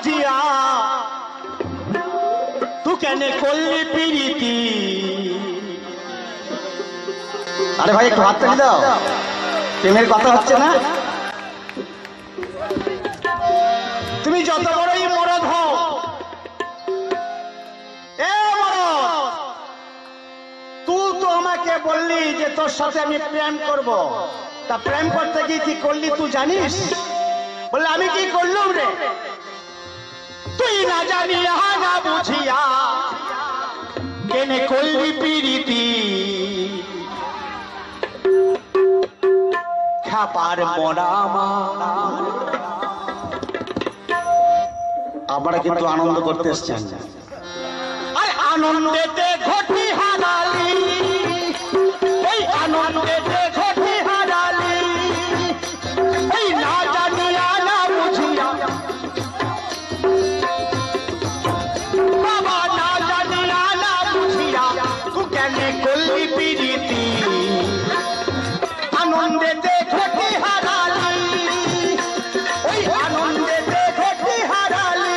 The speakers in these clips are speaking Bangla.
বুঝিয়া তুই কেন করলি প্রীতি। আরে ভাই একটু হাত তালি দাও, প্রেমের কথা হচ্ছে না? তুমি যত বড়ই মরদ হও, এ মরদ, তুই তো আমাকে বললি যে তোর সাথে আমি প্রেম করব, তা প্রেম করতে গিয়ে কি করলি তুই জানিস? বললে আমি কি করলাম রে? তুই না জানিয়া না বুঝিয়া কেনে করলি প্রীতি। খাপার মরা আপনারা কিন্তু আনন্দ করতে এসছেন, আর আনন্দেতে ঘটি হারালি, এই আনন্দেতে ঘটি হারালি, এই না জানিয়া না বুঝিয়া, বাবা না জানিয়া না বুঝিয়া তুই কেন করলি প্রীতি। আনন্দেতে ঘটি হারালি, ওই আনন্দেতে ঘটি হারালি।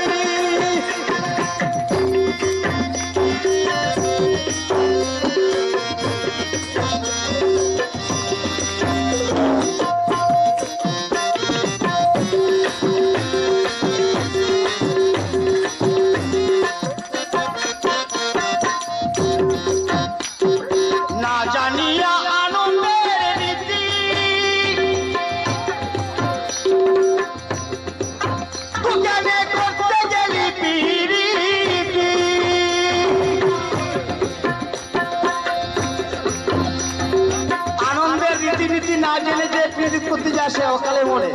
না জানিয়া আনন্দের রীতি, তুই কেন করতে গেলি প্রীতি। আনন্দের রীতিনীতি না জেনে যে প্রীতি করতে যায় সে অকালে মরে।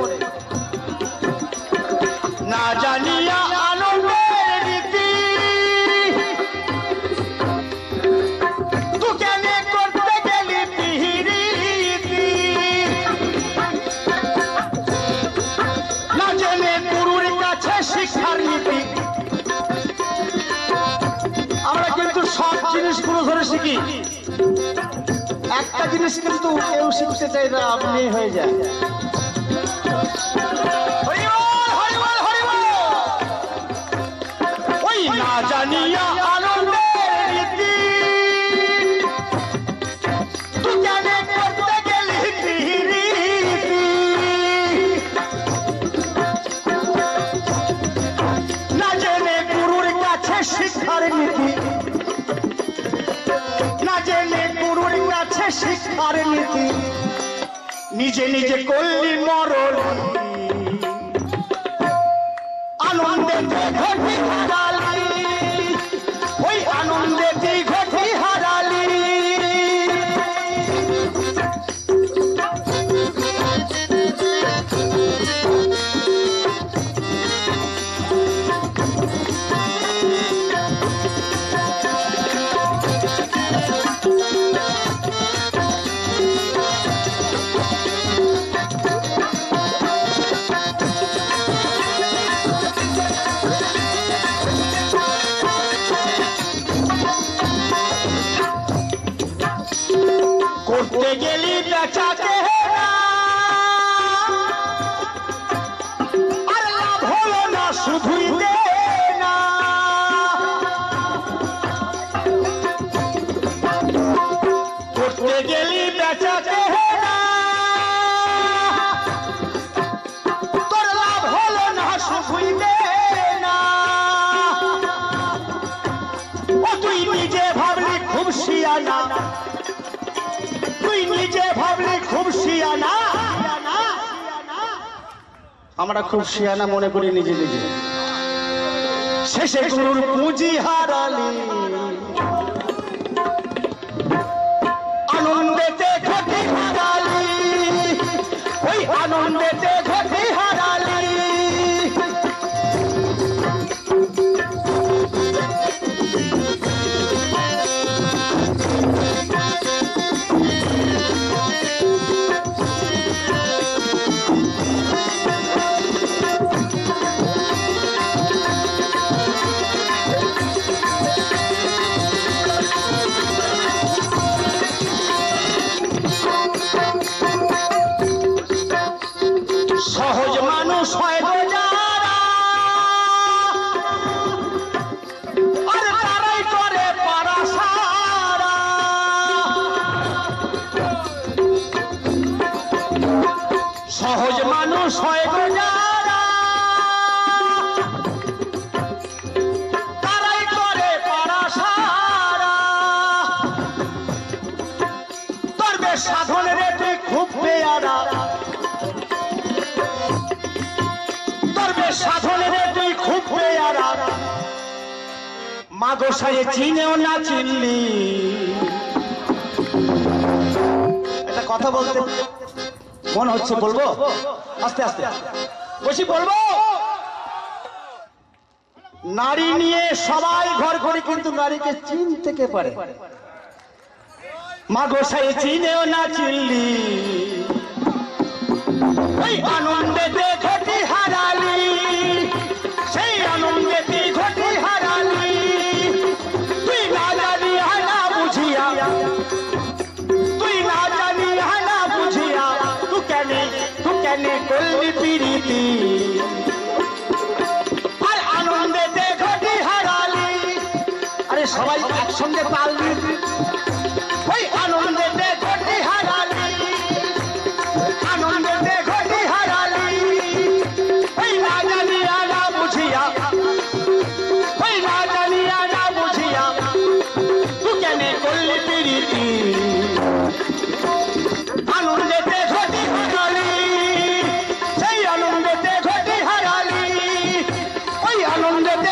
না জানিয়া আনন্দের রীতি, তুই কেন করতে গেলি প্রীতি। না জেনে গুরুর কাছে শিক্ষার নীতি। আমরা কিন্তু সব জিনিসগুলো ধরে শিখি, একটা জিনিস কিন্তু কেউ শিখতে চাই না, আপনি হয়ে যায়। হরি বল, হরি বল, হরি বল। ওই না জানিয়া আনন্দের রীতি, তুই কেন করতে গেলি প্রীতি। না জেনে গুরুর কাছে শিক্ষার নীতি, না জেনে গুরুর কাছে শিক্ষার নীতি, নিজে নিজে করলি মরণ। আনন্দেতে ঘটি হারালি, ওই আনন্দেতে ঘটি হারালি। করতে গেলি বেচাকে না, আর লাভ হলো না শুধুই দে না। করতে গেলি বেচাকে না, তোর লাভ হলো না শুধুই দে না। ও তুই নিজে ভাবলি খুব শিয়ানা, তুই নিজে ভাবলি খুব শিয়ানা। আমরা খুব শিয়ানা মনে করি নিজে নিজে, শেষে গুরুর পুঁজি হারালি। আনন্দেতে ঘটি হারালি, ওই আনন্দেতে ঘটি হারালি। মা গোসাইয়ে চিনেও না চিনলি। একটা কথা বলতে মনে হচ্ছে, বলবো? আস্তে আস্তে বসি বলবো। নারী নিয়ে সবাই ঘর করে, কিন্তু নারীকে চিনতে কে পারে? মা গোসাইয়ে চিনেও না চিনলি, ওই আনন্দেতে ঘটি হারালি, সেই আনন্দেতে ঘটি হারালি। তুই না জানিয়া না বুঝিয়া, তুই না জানিয়া না বুঝিয়া, তু কেন করলি প্রীতি? আর আনন্দেতে ঘটি হারালি। আরে সবাই একসঙ্গে পারলি। ওই আনন্দেতে ঘটি হারালি, আনন্দেতে ঘটি হারালি। ওই না জানিয়া না বুঝিয়া, ওই না জানিয়া না বুঝিয়া, তু কেন করলি প্রীতি? আনন্দেতে ঘটি হারালি, সেই আনন্দেতে ঘটি হারালি। ওই আনন্দেতে